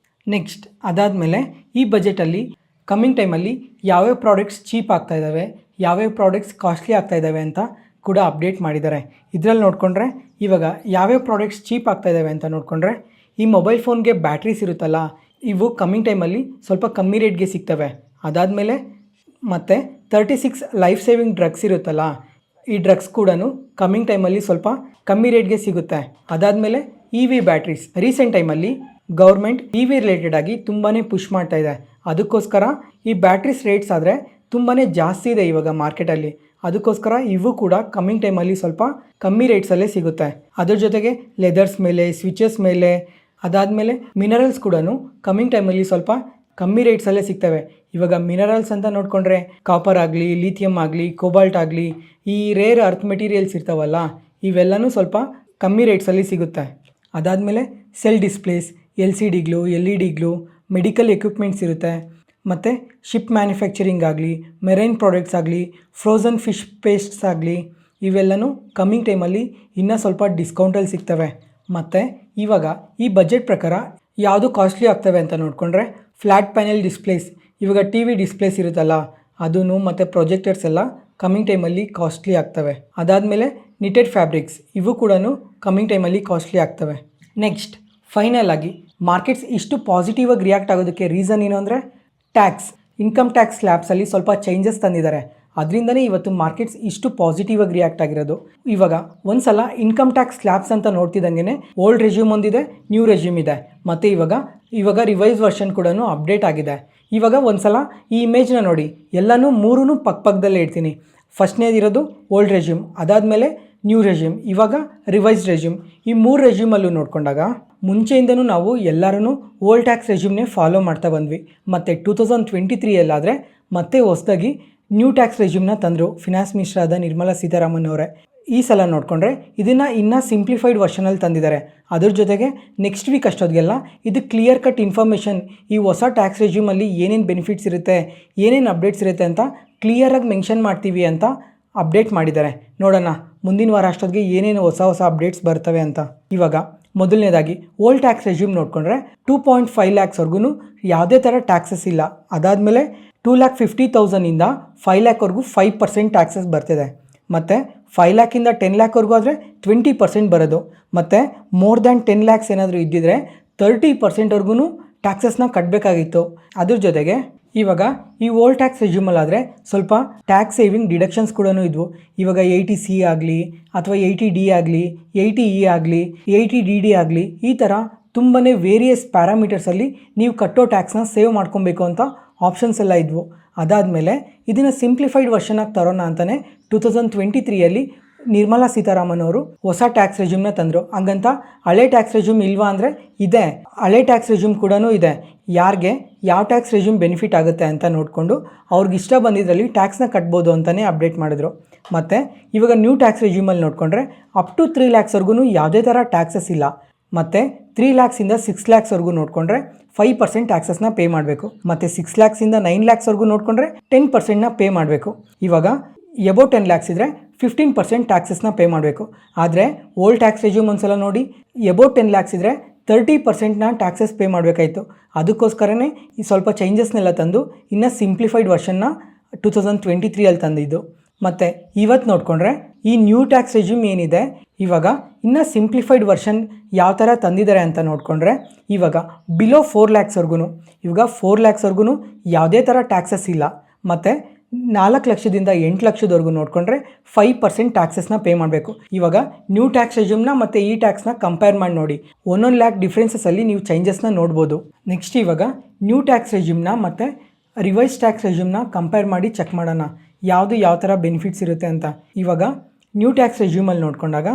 ನೆಕ್ಸ್ಟ್ ಅದಾದಮೇಲೆ ಈ ಬಜೆಟಲ್ಲಿ ಕಮ್ಮಿಂಗ್ ಟೈಮಲ್ಲಿ ಯಾವ್ಯಾವ ಪ್ರಾಡಕ್ಟ್ಸ್ ಚೀಪ್ ಆಗ್ತಾ ಇದ್ದಾವೆ, ಯಾವ್ಯಾವ ಪ್ರಾಡಕ್ಟ್ಸ್ ಕಾಸ್ಟ್ಲಿ ಆಗ್ತಾ ಇದ್ದಾವೆ ಅಂತ ಕೂಡ ಅಪ್ಡೇಟ್ ಮಾಡಿದ್ದಾರೆ. ಇದರಲ್ಲಿ ನೋಡಿಕೊಂಡ್ರೆ ಇವಾಗ ಯಾವ್ಯಾವ ಪ್ರಾಡಕ್ಟ್ಸ್ ಚೀಪ್ ಆಗ್ತಾ ಇದ್ದಾವೆ ಅಂತ ನೋಡಿಕೊಂಡ್ರೆ ಈ ಮೊಬೈಲ್ ಫೋನ್ಗೆ ಬ್ಯಾಟ್ರೀಸ್ ಇರುತ್ತಲ್ಲ, ಇವು ಕಮ್ಮಿಂಗ್ ಟೈಮಲ್ಲಿ ಸ್ವಲ್ಪ ಕಮ್ಮಿ ರೇಟ್ಗೆ ಸಿಗ್ತವೆ. ಅದಾದಮೇಲೆ ಮತ್ತು 36 ಲೈಫ್ ಸೇವಿಂಗ್ ಡ್ರಗ್ಸ್ ಇರುತ್ತಲ್ಲ, ಈ ಡ್ರಗ್ಸ್ ಕೂಡ ಕಮ್ಮಿಂಗ್ ಟೈಮಲ್ಲಿ ಸ್ವಲ್ಪ ಕಮ್ಮಿ ರೇಟ್ಗೆ ಸಿಗುತ್ತೆ. ಅದಾದಮೇಲೆ EV ಬ್ಯಾಟ್ರೀಸ್ ರೀಸೆಂಟ್ ಟೈಮಲ್ಲಿ ಗೌರ್ಮೆಂಟ್ EV ರಿಲೇಟೆಡ್ ಆಗಿ ತುಂಬಾ ಪುಷ್ ಮಾಡ್ತಾ ಇದೆ. ಅದಕ್ಕೋಸ್ಕರ ಈ ಬ್ಯಾಟ್ರೀಸ್ ರೇಟ್ಸ್ ಆದರೆ ತುಂಬಾ ಜಾಸ್ತಿ ಇದೆ ಇವಾಗ ಮಾರ್ಕೆಟಲ್ಲಿ. ಅದಕ್ಕೋಸ್ಕರ ಇವು ಕೂಡ ಕಮ್ಮಿಂಗ್ ಟೈಮಲ್ಲಿ ಸ್ವಲ್ಪ ಕಮ್ಮಿ ರೇಟ್ಸಲ್ಲೇ ಸಿಗುತ್ತೆ. ಅದ್ರ ಜೊತೆಗೆ ಲೆದರ್ಸ್ ಮೇಲೆ, ಸ್ವಿಚಸ್ ಮೇಲೆ, ಅದಾದಮೇಲೆ ಮಿನರಲ್ಸ್ ಕೂಡ ಕಮ್ಮಿಂಗ್ ಟೈಮಲ್ಲಿ ಸ್ವಲ್ಪ ಕಮ್ಮಿ ರೇಟ್ಸಲ್ಲೇ ಸಿಗ್ತವೆ. ಇವಾಗ ಮಿನರಲ್ಸ್ ಅಂತ ನೋಡಿಕೊಂಡ್ರೆ ಕಾಪರ್ ಆಗಲಿ, ಲಿಥಿಯಮ್ ಆಗಲಿ, ಕೋಬಾಲ್ಟ್ ಆಗಲಿ, ಈ ರೇರ್ ಅರ್ತ್ ಮೆಟೀರಿಯಲ್ಸ್ ಇರ್ತಾವಲ್ಲ, ಇವೆಲ್ಲನೂ ಸ್ವಲ್ಪ ಕಮ್ಮಿ ರೇಟ್ಸಲ್ಲಿ ಸಿಗುತ್ತೆ. ಅದಾದಮೇಲೆ ಸೆಲ್ ಡಿಸ್ಪ್ಲೇಸ್, LCDಗಳು, LED ಮೆಡಿಕಲ್ ಎಕ್ವಿಪ್ಮೆಂಟ್ಸ್ ಇರುತ್ತೆ. ಮತ್ತು ಶಿಪ್ ಮ್ಯಾನುಫ್ಯಾಕ್ಚರಿಂಗ್ ಆಗಲಿ, ಮೆರೈನ್ ಪ್ರಾಡಕ್ಟ್ಸ್ ಆಗಲಿ, ಫ್ರೋಝನ್ ಫಿಶ್ ಪೇಸ್ಟ್ಸ್ ಆಗಲಿ, ಇವೆಲ್ಲನೂ ಕಮ್ಮಿಂಗ್ ಟೈಮಲ್ಲಿ ಇನ್ನೂ ಸ್ವಲ್ಪ ಡಿಸ್ಕೌಂಟಲ್ಲಿ ಸಿಗ್ತವೆ. ಮತ್ತು ಇವಾಗ ಈ ಬಜೆಟ್ ಪ್ರಕಾರ ಯಾವುದು ಕಾಸ್ಟ್ಲಿ ಆಗ್ತವೆ ಅಂತ ನೋಡಿಕೊಂಡ್ರೆ ಫ್ಲ್ಯಾಟ್ ಪ್ಯಾನೆಲ್ ಡಿಸ್ಪ್ಲೇಸ್, ಇವಾಗ TV ಡಿಸ್ಪ್ಲೇಸ್ ಇರುತ್ತಲ್ಲ ಅದೂ ಮತ್ತು ಪ್ರೊಜೆಕ್ಟರ್ಸ್ ಎಲ್ಲ ಕಮ್ಮಿಂಗ್ ಟೈಮಲ್ಲಿ ಕಾಸ್ಟ್ಲಿ ಆಗ್ತವೆ. ಅದಾದಮೇಲೆ ನಿಟೆಡ್ ಫ್ಯಾಬ್ರಿಕ್ಸ್, ಇವು ಕೂಡ ಕಮ್ಮಿಂಗ್ ಟೈಮಲ್ಲಿ ಕಾಸ್ಟ್ಲಿ ಆಗ್ತವೆ. ನೆಕ್ಸ್ಟ್ ಫೈನಲ್ ಆಗಿ ಮಾರ್ಕೆಟ್ಸ್ ಇಷ್ಟು ಪಾಸಿಟಿವ್ ಆಗಿ ರಿಯಾಕ್ಟ್ ಆಗೋದಕ್ಕೆ ರೀಸನ್ ಏನು ಅಂದರೆ ಇನ್ಕಮ್ ಟ್ಯಾಕ್ಸ್ ಸ್ಲ್ಯಾಬ್ಸಲ್ಲಿ ಸ್ವಲ್ಪ ಚೇಂಜಸ್ ತಂದಿದ್ದಾರೆ. ಅದರಿಂದನೇ ಇವತ್ತು ಮಾರ್ಕೆಟ್ಸ್ ಇಷ್ಟು ಪಾಸಿಟಿವ್ ಆಗಿ ರಿಯಾಕ್ಟ್ ಆಗಿರೋದು. ಇವಾಗ ಒಂದು ಸಲ ಇನ್ಕಮ್ ಟ್ಯಾಕ್ಸ್ ಸ್ಲ್ಯಾಬ್ಸ್ ಅಂತ ನೋಡ್ತಿದ್ದಂಗೆ ಓಲ್ಡ್ ರೆಸ್ಯೂಮ್ ಒಂದಿದೆ, ನ್ಯೂ ರೆಸ್ಯೂಮ್ ಇದೆ, ಮತ್ತು ಇವಾಗ ರಿವೈಸ್ ವರ್ಷನ್ ಕೂಡ ಅಪ್ಡೇಟ್ ಆಗಿದೆ. ಇವಾಗ ಒಂದು ಸಲ ಈ ಇಮೇಜ್ನ ನೋಡಿ, ಎಲ್ಲನೂ ಮೂರೂ ಪಕ್ಕದಲ್ಲೇ ಇಡ್ತೀನಿ. ಫಸ್ಟ್ನೇದಿರೋದು ಓಲ್ಡ್ ರೆಸ್ಯೂಮ್, ಅದಾದಮೇಲೆ ನ್ಯೂ ರೆಸ್ಯೂಮ್, ಇವಾಗ ರಿವೈಸ್ಡ್ ರೆಸ್ಯೂಮ್. ಈ 3 ರೆಸ್ಯೂಮಲ್ಲೂ ನೋಡಿಕೊಂಡಾಗ ಮುಂಚೆಯಿಂದನೂ ನಾವು ಎಲ್ಲರೂ ಓಲ್ಡ್ ಟ್ಯಾಕ್ಸ್ ರೆಸ್ಯೂಮ್ನೇ ಫಾಲೋ ಮಾಡ್ತಾ ಬಂದ್ವಿ. ಮತ್ತು 2023 ಮತ್ತೆ ಹೊಸದಾಗಿ ನ್ಯೂ ಟ್ಯಾಕ್ಸ್ ರೆಸ್ಯೂಮ್ನ ತಂದರು ಫಿನಾನ್ಸ್ ಮಿನಿಸ್ಟರ್ ಆದ ನಿರ್ಮಲಾ ಸೀತಾರಾಮನ್ ಅವರೇ. ಈ ಸಲ ನೋಡಿಕೊಂಡ್ರೆ ಇದನ್ನು ಇನ್ನೂ ಸಿಂಪ್ಲಿಫೈಡ್ ವರ್ಷನಲ್ಲಿ ತಂದಿದ್ದಾರೆ. ಅದ್ರ ಜೊತೆಗೆ ನೆಕ್ಸ್ಟ್ ವೀಕ್ ಅಷ್ಟೊತ್ತಿಗೆಲ್ಲ ಇದು ಕ್ಲಿಯರ್ ಕಟ್ ಇನ್ಫಾರ್ಮೇಷನ್, ಈ ಹೊಸ ಟ್ಯಾಕ್ಸ್ ರೆಸ್ಯೂಮಲ್ಲಿ ಏನೇನು ಬೆನಿಫಿಟ್ಸ್ ಇರುತ್ತೆ, ಏನೇನು ಅಪ್ಡೇಟ್ಸ್ ಇರುತ್ತೆ ಅಂತ ಕ್ಲಿಯರಾಗಿ ಮೆನ್ಷನ್ ಮಾಡ್ತೀವಿ ಅಂತ ಅಪ್ಡೇಟ್ ಮಾಡಿದ್ದಾರೆ. ನೋಡೋಣ ಮುಂದಿನ ವಾರ ಅಷ್ಟೊತ್ತಿಗೆ ಏನೇನು ಹೊಸ ಅಪ್ಡೇಟ್ಸ್ ಬರ್ತವೆ ಅಂತ. ಇವಾಗ ಮೊದಲನೇದಾಗಿ ಓಲ್ಡ್ ಟ್ಯಾಕ್ಸ್ ರೆಸ್ಯೂಮ್ ನೋಡಿಕೊಂಡ್ರೆ 2.5 lakhsವರೆಗೂ ಯಾವುದೇ ಥರ ಟ್ಯಾಕ್ಸಸ್ ಇಲ್ಲ. ಅದಾದಮೇಲೆ 2,50,000ಇಂದ 5 lakhವರೆಗೂ 5% ಟ್ಯಾಕ್ಸಸ್ ಬರ್ತಿದೆ. ಮತ್ತು 5 lakhಯಿಂದ 10 lakhವರೆಗೂ ಆದರೆ 20% ಬರೋದು. ಮತ್ತು ಮೋರ್ ದ್ಯಾನ್ 10 lakhs ಏನಾದರೂ ಇದ್ದಿದ್ರೆ 30%ವರೆಗೂ ಟ್ಯಾಕ್ಸಸ್ನ ಕಟ್ಟಬೇಕಾಗಿತ್ತು. ಅದ್ರ ಜೊತೆಗೆ ಇವಾಗ ಈ ಓಲ್ಡ್ ಟ್ಯಾಕ್ಸ್ ರೆಜ್ಯೂಮಲ್ಲಾದರೆ ಸ್ವಲ್ಪ ಟ್ಯಾಕ್ಸ್ ಸೇವಿಂಗ್ ಡಿಡಕ್ಷನ್ಸ್ ಕೂಡ ಇದ್ವು. ಇವಾಗ 80C ಆಗಲಿ ಅಥವಾ 80D ಆಗಲಿ 80E ಆಗಲಿ 80DD ಆಗಲಿ ಈ ಥರ ತುಂಬಾ ವೇರಿಯಸ್ ಪ್ಯಾರಾಮೀಟರ್ಸಲ್ಲಿ ನೀವು ಕಟ್ಟೋ ಟ್ಯಾಕ್ಸ್ನ ಸೇವ್ ಮಾಡ್ಕೊಬೇಕು ಅಂತ ಆಪ್ಷನ್ಸ್ ಎಲ್ಲ ಇದ್ವು. ಅದಾದಮೇಲೆ ಇದನ್ನು ಸಿಂಪ್ಲಿಫೈಡ್ ವರ್ಷನಾಗಿ ತರೋಣ ಅಂತಲೇ 2023ಯಲ್ಲಿ ನಿರ್ಮಲಾ ಸೀತಾರಾಮನ್ ಅವರು ಹೊಸ ಟ್ಯಾಕ್ಸ್ ರೆಜ್ಯೂಮ್ನ ತಂದರು. ಹಂಗಂತ ಹಳೆ ಟ್ಯಾಕ್ಸ್ ರೆಜ್ಯೂಮ್ ಇಲ್ವಾ ಅಂದರೆ ಇದೆ, ಹಳೆ ಟ್ಯಾಕ್ಸ್ ರೆಜ್ಯೂಮ್ ಕೂಡ ಇದೆ. ಯಾರಿಗೆ ಯಾವ ಟ್ಯಾಕ್ಸ್ ರೆಜ್ಯೂಮ್ ಬೆನಿಫಿಟ್ ಆಗುತ್ತೆ ಅಂತ ನೋಡಿಕೊಂಡು ಅವ್ರಿಗೆ ಇಷ್ಟ ಬಂದಿದ್ರಲ್ಲಿ ಟ್ಯಾಕ್ಸ್ನ ಕಟ್ಬೋದು ಅಂತಲೇ ಅಪ್ಡೇಟ್ ಮಾಡಿದ್ರು. ಮತ್ತು ಇವಾಗ ನ್ಯೂ ಟ್ಯಾಕ್ಸ್ ರೆಜ್ಯೂಮಲ್ಲಿ ನೋಡಿಕೊಂಡ್ರೆ ಅಪ್ ಟು 3 lakhsವರೆಗೂ ಯಾವುದೇ ಥರ ಟ್ಯಾಕ್ಸಸ್ ಇಲ್ಲ. ಮತ್ತು 3 lakhsಯಿಂದ 6 lakhsವರೆಗೂ ನೋಡಿಕೊಂಡ್ರೆ 5% ಟ್ಯಾಕ್ಸಸ್ನ ಪೇ ಮಾಡಬೇಕು. ಮತ್ತು 6 lakhsಯಿಂದ 9 lakhsವರೆಗೂ ನೋಡಿಕೊಂಡ್ರೆ 10%ನ ಪೇ ಮಾಡಬೇಕು. ಇವಾಗ ಎಬೋ 10 lakhs ಇದ್ದರೆ 15% ಟ್ಯಾಕ್ಸಸ್ನ ಪೇ ಮಾಡಬೇಕು. ಆದರೆ ಓಲ್ಡ್ ಟ್ಯಾಕ್ಸ್ ರೆಜ್ಯೂಮ್ ಒಂದ್ಸಲ ನೋಡಿ, ಎಬೋ 10 lakhs ಇದ್ದರೆ 30%ನ ಟ್ಯಾಕ್ಸಸ್ ಪೇ ಮಾಡಬೇಕಾಯಿತು. ಅದಕ್ಕೋಸ್ಕರನೇ ಈ ಸ್ವಲ್ಪ ಚೇಂಜಸ್ನೆಲ್ಲ ತಂದು ಇನ್ನು ಸಿಂಪ್ಲಿಫೈಡ್ ವರ್ಷನ್ನ 2023ಯಲ್ಲಿ ತಂದಿದ್ದು. ಮತ್ತು ಇವತ್ತು ನೋಡಿಕೊಂಡ್ರೆ ಈ ನ್ಯೂ ಟ್ಯಾಕ್ಸ್ ರೆಜ್ಯೂಮ್ ಏನಿದೆ ಇವಾಗ ಇನ್ನು ಸಿಂಪ್ಲಿಫೈಡ್ ವರ್ಷನ್ ಯಾವ ಥರ ತಂದಿದ್ದಾರೆ ಅಂತ ನೋಡಿಕೊಂಡ್ರೆ ಇವಾಗ ಬಿಲೋ 4 lakhsವರೆಗೂ ಇವಾಗ 4 lakhsವರೆಗೂ ಯಾವುದೇ ಥರ ಟ್ಯಾಕ್ಸಸ್ ಇಲ್ಲ. ಮತ್ತು 4 ಲಕ್ಷದಿಂದ 8 ಲಕ್ಷದವರೆಗೂ ನೋಡಿಕೊಂಡ್ರೆ 5% ಟ್ಯಾಕ್ಸಸ್ನ ಪೇ ಮಾಡಬೇಕು. ಇವಾಗ ನ್ಯೂ ಟ್ಯಾಕ್ಸ್ ರೆಜ್ಯೂಮ್ನ ಮತ್ತು ಈ ಟ್ಯಾಕ್ಸ್ನ ಕಂಪೇರ್ ಮಾಡಿ ನೋಡಿ, 1 lakh ಡಿಫ್ರೆನ್ಸಸಲ್ಲಿ ನೀವು ಚೇಂಜಸ್ನ ನೋಡ್ಬೋದು. ನೆಕ್ಸ್ಟ್ ಇವಾಗ ನ್ಯೂ ಟ್ಯಾಕ್ಸ್ ರೆಜ್ಯೂಮ್ನ ಮತ್ತು ರಿವೈಸ್ ಟ್ಯಾಕ್ಸ್ ರೆಜ್ಯೂಮ್ನ ಕಂಪೇರ್ ಮಾಡಿ ಚೆಕ್ ಮಾಡೋಣ ಯಾವುದು ಯಾವ ಥರ ಬೆನಿಫಿಟ್ಸ್ ಇರುತ್ತೆ ಅಂತ. ಇವಾಗ ನ್ಯೂ ಟ್ಯಾಕ್ಸ್ ರೆಜ್ಯೂಮಲ್ಲಿ ನೋಡಿಕೊಂಡಾಗ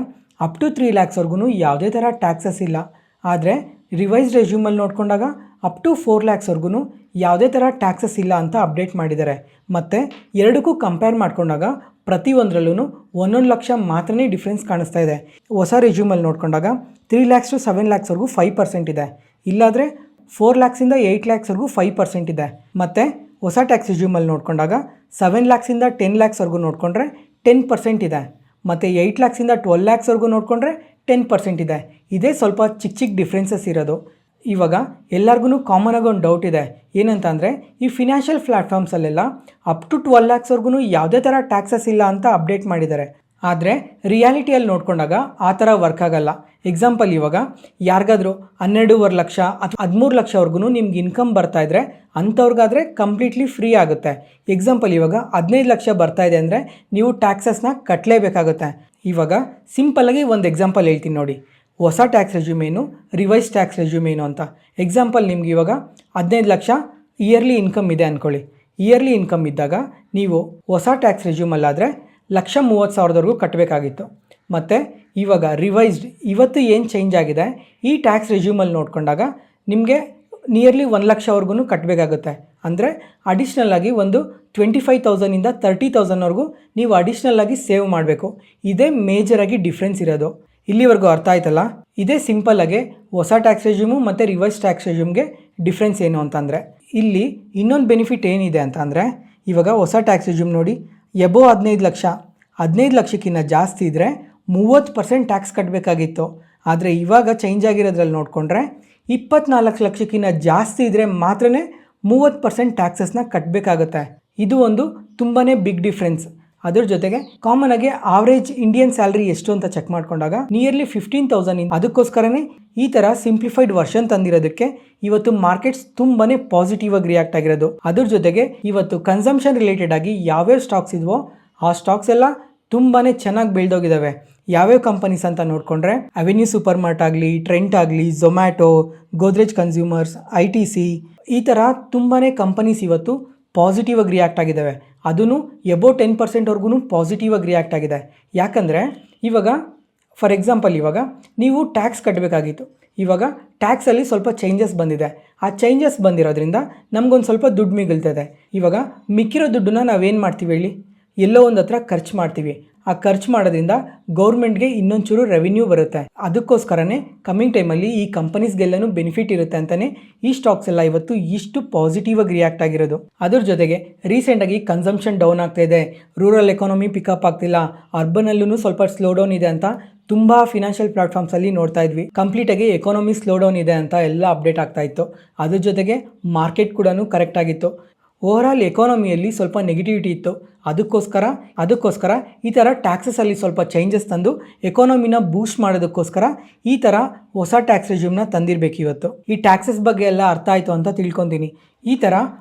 ಅಪ್ ಟು 3 lakhsವರೆಗೂ ಯಾವುದೇ ಥರ ಟ್ಯಾಕ್ಸಸ್ ಇಲ್ಲ. ಆದರೆ ರಿವೈಸ್ ರೆಜ್ಯೂಮಲ್ಲಿ ನೋಡಿಕೊಂಡಾಗ ಅಪ್ ಟು 4 lakhsವರೆಗೂ ಯಾವುದೇ ಥರ ಟ್ಯಾಕ್ಸಸ್ ಇಲ್ಲ ಅಂತ ಅಪ್ಡೇಟ್ ಮಾಡಿದ್ದಾರೆ. ಮತ್ತು ಎರಡಕ್ಕೂ ಕಂಪೇರ್ ಮಾಡಿಕೊಂಡಾಗ ಪ್ರತಿಯೊಂದರಲ್ಲೂ 1 ಲಕ್ಷ ಮಾತ್ರನೇ ಡಿಫ್ರೆನ್ಸ್ ಕಾಣಿಸ್ತಾ ಇದೆ. ಹೊಸ ರೆಜ್ಯೂಮಲ್ಲಿ ನೋಡಿಕೊಂಡಾಗ 3 lakhs to 7 lakhsವರೆಗೂ 5% ಇದೆ, ಇಲ್ಲಾದರೆ 4 lakhsಯಿಂದ 8 lakhsವರೆಗೂ 5% ಇದೆ. ಮತ್ತು ಹೊಸ ಟ್ಯಾಕ್ಸ್ ರೆಜ್ಯೂಮಲ್ಲಿ ನೋಡಿಕೊಂಡಾಗ 7 lakhsಯಿಂದ 10 lakhsವರೆಗೂ ನೋಡಿಕೊಂಡ್ರೆ 10% ಇದೆ. ಮತ್ತು 8 lakhsಯಿಂದ 12 lakhsವರೆಗೂ ನೋಡಿಕೊಂಡ್ರೆ 10% ಇದೆ. ಇದೇ ಸ್ವಲ್ಪ ಚಿಕ್ಕ ಡಿಫ್ರೆನ್ಸಸ್ ಇರೋದು. ಇವಾಗ ಎಲ್ಲರಿಗೂ ಕಾಮನ್ ಆಗಿ ಒಂದು ಡೌಟ್ ಇದೆ, ಏನಂತ ಅಂದರೆ ಈ ಫಿನಾನ್ಷಿಯಲ್ ಪ್ಲ್ಯಾಟ್ಫಾರ್ಮ್ಸಲ್ಲೆಲ್ಲ ಅಪ್ ಟು 12 lakhsವರೆಗೂ ಯಾವುದೇ ಥರ ಟ್ಯಾಕ್ಸಸ್ ಇಲ್ಲ ಅಂತ ಅಪ್ಡೇಟ್ ಮಾಡಿದ್ದಾರೆ. ಆದರೆ ರಿಯಾಲಿಟಿಯಲ್ಲಿ ನೋಡಿಕೊಂಡಾಗ ಆ ಥರ ವರ್ಕ್ ಆಗಲ್ಲ. ಎಕ್ಸಾಂಪಲ್ ಇವಾಗ ಯಾರಿಗಾದರೂ 12.5 ಲಕ್ಷ ಅಥವಾ 13 ಲಕ್ಷವರೆಗೂ ನಿಮ್ಗೆ ಇನ್ಕಮ್ ಬರ್ತಾಯಿದ್ರೆ ಅಂಥವ್ರಿಗಾದರೆ ಕಂಪ್ಲೀಟ್ಲಿ ಫ್ರೀ ಆಗುತ್ತೆ. ಎಕ್ಸಾಂಪಲ್ ಇವಾಗ 15 ಲಕ್ಷ ಬರ್ತಾಯಿದೆ ಅಂದರೆ ನೀವು ಟ್ಯಾಕ್ಸಸ್ನ ಕಟ್ಟಲೇಬೇಕಾಗುತ್ತೆ. ಇವಾಗ ಸಿಂಪಲ್ಲಾಗಿ ಒಂದು ಎಕ್ಸಾಂಪಲ್ ಹೇಳ್ತೀನಿ ನೋಡಿ, ಹೊಸ ಟ್ಯಾಕ್ಸ್ ರೆಜ್ಯೂಮ್ ಏನು, ರಿವೈಸ್ ಟ್ಯಾಕ್ಸ್ ರೆಜ್ಯೂಮ್ ಏನು ಅಂತ. ಎಕ್ಸಾಂಪಲ್ ನಿಮ್ಗೆ ಇವಾಗ 15 ಲಕ್ಷ ಇಯರ್ಲಿ ಇನ್ಕಮ್ ಇದೆ ಅಂದ್ಕೊಳ್ಳಿ. ಇಯರ್ಲಿ ಇನ್ಕಮ್ ಇದ್ದಾಗ ನೀವು ಹೊಸ ಟ್ಯಾಕ್ಸ್ ರೆಜ್ಯೂಮಲ್ಲಾದರೆ 1,30,000ವರೆಗೂ ಕಟ್ಟಬೇಕಾಗಿತ್ತು. ಮತ್ತು ಇವಾಗ ರಿವೈಸ್ಡ್ ಇವತ್ತು ಏನು ಚೇಂಜ್ ಆಗಿದೆ ಈ ಟ್ಯಾಕ್ಸ್ ರೆಜ್ಯೂಮಲ್ಲಿ ನೋಡಿಕೊಂಡಾಗ ನಿಮಗೆ ನಿಯರ್ಲಿ 1 ಲಕ್ಷವರೆಗೂ ಕಟ್ಟಬೇಕಾಗುತ್ತೆ. ಅಂದರೆ ಅಡಿಷ್ನಲ್ಲಾಗಿ ಒಂದು 25,000ಇಂದ 30,000ವರೆಗೂ ನೀವು ಅಡಿಷ್ನಲ್ಲಾಗಿ ಸೇವ್ ಮಾಡಬೇಕು. ಇದೇ ಮೇಜರಾಗಿ ಡಿಫ್ರೆನ್ಸ್ ಇರೋದು. ಇಲ್ಲಿವರೆಗೂ ಅರ್ಥ ಆಯ್ತಲ್ಲ? ಇದೇ ಸಿಂಪಲ್ಲಾಗೆ ಹೊಸ ಟ್ಯಾಕ್ಸ್ ರೆಜ್ಯೂಮು ಮತ್ತು ರಿವೈಸ್ ಟ್ಯಾಕ್ಸ್ ರೆಜ್ಯೂಮ್ಗೆ ಡಿಫ್ರೆನ್ಸ್ ಏನು ಅಂತಂದರೆ, ಇಲ್ಲಿ ಇನ್ನೊಂದು ಬೆನಿಫಿಟ್ ಏನಿದೆ ಅಂತ ಅಂದರೆ ಇವಾಗ ಹೊಸ ಟ್ಯಾಕ್ಸ್ ರೆಜ್ಯೂಮ್ ನೋಡಿ, ಎಬೋ 15 ಲಕ್ಷ 15 ಲಕ್ಷಕ್ಕಿಂತ ಜಾಸ್ತಿ ಇದ್ದರೆ 30% ಟ್ಯಾಕ್ಸ್ ಕಟ್ಟಬೇಕಾಗಿತ್ತು. ಆದರೆ ಇವಾಗ ಚೇಂಜ್ ಆಗಿರೋದ್ರಲ್ಲಿ ನೋಡಿಕೊಂಡ್ರೆ 24 ಲಕ್ಷಕ್ಕಿಂತ ಜಾಸ್ತಿ ಇದ್ದರೆ ಮಾತ್ರ 30% ಟ್ಯಾಕ್ಸಸ್ನ ಕಟ್ಟಬೇಕಾಗುತ್ತೆ. ಇದು ಒಂದು ತುಂಬಾ ಬಿಗ್ ಡಿಫ್ರೆನ್ಸ್. ಅದ್ರ ಜೊತೆಗೆ ಕಾಮನ್ ಆಗಿ ಆವ್ರೇಜ್ ಇಂಡಿಯನ್ ಸ್ಯಾಲ್ರಿ ಎಷ್ಟು ಅಂತ ಚೆಕ್ ಮಾಡ್ಕೊಂಡಾಗ ನಿಯರ್ಲಿ 15,000. ಅದಕ್ಕೋಸ್ಕರನೇ ಈ ಥರ ಸಿಂಪ್ಲಿಫೈಡ್ ವರ್ಷನ್ ತಂದಿರೋದಕ್ಕೆ ಇವತ್ತು ಮಾರ್ಕೆಟ್ಸ್ ತುಂಬಾ ಪಾಸಿಟಿವ್ ಆಗಿ ರಿಯಾಕ್ಟ್ ಆಗಿರೋದು. ಅದ್ರ ಜೊತೆಗೆ ಇವತ್ತು ಕನ್ಸಂಪ್ಷನ್ ರಿಲೇಟೆಡ್ ಆಗಿ ಯಾವ್ಯಾವ ಸ್ಟಾಕ್ಸ್ ಇದ್ವೋ ಆ ಸ್ಟಾಕ್ಸ್ ಎಲ್ಲ ತುಂಬಾ ಚೆನ್ನಾಗಿ ಬೆಳೆದೋಗಿದ್ದಾವೆ. ಯಾವ್ಯಾವ ಕಂಪನೀಸ್ ಅಂತ ನೋಡಿಕೊಂಡ್ರೆ ಅವೆನ್ಯೂ ಸೂಪರ್ ಮಾರ್ಟ್ ಆಗಲಿ, ಟ್ರೆಂಟ್ ಆಗಲಿ, ಝೊಮ್ಯಾಟೊ, ಗೋದ್ರೇಜ್ ಕನ್ಸ್ಯೂಮರ್ಸ್, ITC ಈ ಥರ ತುಂಬಾ ಕಂಪನೀಸ್ ಇವತ್ತು ಪಾಸಿಟಿವ್ ಆಗಿ ರಿಯಾಕ್ಟ್ ಆಗಿದ್ದಾವೆ. ಅದೂ ಎಬೋ 10%ವರೆಗೂ ಪಾಸಿಟಿವ್ ಆಗಿ ರಿಯಾಕ್ಟ್ ಆಗಿದೆ. ಯಾಕಂದರೆ ಇವಾಗ ಫಾರ್ ಎಕ್ಸಾಂಪಲ್ ಇವಾಗ ನೀವು ಟ್ಯಾಕ್ಸ್ ಕಟ್ಟಬೇಕಾಗಿತ್ತು, ಇವಾಗ ಟ್ಯಾಕ್ಸಲ್ಲಿ ಸ್ವಲ್ಪ ಚೇಂಜಸ್ ಬಂದಿದೆ. ಆ ಚೇಂಜಸ್ ಬಂದಿರೋದ್ರಿಂದ ನಮಗೊಂದು ಸ್ವಲ್ಪ ದುಡ್ಡು ಮಿಗುಲ್ತದೆ. ಇವಾಗ ಮಿಕ್ಕಿರೋ ದುಡ್ಡನ್ನ ನಾವೇನು ಮಾಡ್ತೀವಿ ಹೇಳಿ, ಎಲ್ಲೋ ಒಂದು ಹತ್ರ ಖರ್ಚು ಮಾಡ್ತೀವಿ. ಆ ಖರ್ಚು ಮಾಡೋದ್ರಿಂದ ಗೌರ್ಮೆಂಟ್ಗೆ ಇನ್ನೊಂಚೂರು ರೆವಿನ್ಯೂ ಬರುತ್ತೆ. ಅದಕ್ಕೋಸ್ಕರನೇ ಕಮ್ಮಿಂಗ್ ಟೈಮಲ್ಲಿ ಈ ಕಂಪನೀಸ್ಗೆಲ್ಲನೂ ಬೆನಿಫಿಟ್ ಇರುತ್ತೆ ಅಂತಲೇ ಈ ಸ್ಟಾಕ್ಸ್ ಎಲ್ಲ ಇವತ್ತು ಇಷ್ಟು ಪಾಸಿಟಿವ್ ಆಗಿ ರಿಯಾಕ್ಟ್ ಆಗಿರೋದು. ಅದ್ರ ಜೊತೆಗೆ ರೀಸೆಂಟಾಗಿ ಕನ್ಸಂಪ್ಷನ್ ಡೌನ್ ಆಗ್ತಾ ಇದೆ, ರೂರಲ್ ಎಕಾನಮಿ ಪಿಕಪ್ ಆಗ್ತಿಲ್ಲ, ಅರ್ಬನಲ್ಲೂ ಸ್ವಲ್ಪ ಸ್ಲೋ ಡೌನ್ ಇದೆ ಅಂತ ತುಂಬ ಫಿನಾನ್ಷಿಯಲ್ ಪ್ಲಾಟ್ಫಾರ್ಮ್ಸಲ್ಲಿ ನೋಡ್ತಾ ಇದ್ವಿ. ಕಂಪ್ಲೀಟಾಗಿ ಎಕಾನಮಿ ಸ್ಲೋ ಡೌನ್ ಇದೆ ಅಂತ ಎಲ್ಲ ಅಪ್ಡೇಟ್ ಆಗ್ತಾ ಇತ್ತು. ಅದ್ರ ಜೊತೆಗೆ ಮಾರ್ಕೆಟ್ ಕೂಡ ಕರೆಕ್ಟ್ ಆಗಿತ್ತು. ಓವರಾಲ್ ಎಕಾನಮಿಯಲ್ಲಿ ಸ್ವಲ್ಪ ನೆಗೆಟಿವಿಟಿ ಇತ್ತು. ಅದಕ್ಕೋಸ್ಕರ ಈ ಥರ ಟ್ಯಾಕ್ಸಸಲ್ಲಿ ಸ್ವಲ್ಪ ಚೇಂಜಸ್ ತಂದು ಎಕಾನಮಿನ ಬೂಸ್ಟ್ ಮಾಡೋದಕ್ಕೋಸ್ಕರ ಈ ಥರ ಹೊಸ ಟ್ಯಾಕ್ಸ್ ರೆಜ್ಯೂಮ್ನ ತಂದಿರಬೇಕು ಇವತ್ತು. ಈ ಟ್ಯಾಕ್ಸಸ್ ಬಗ್ಗೆ ಎಲ್ಲ ಅರ್ಥ ಆಯಿತು ಅಂತ ತಿಳ್ಕೊತೀನಿ. ಈ ಥರ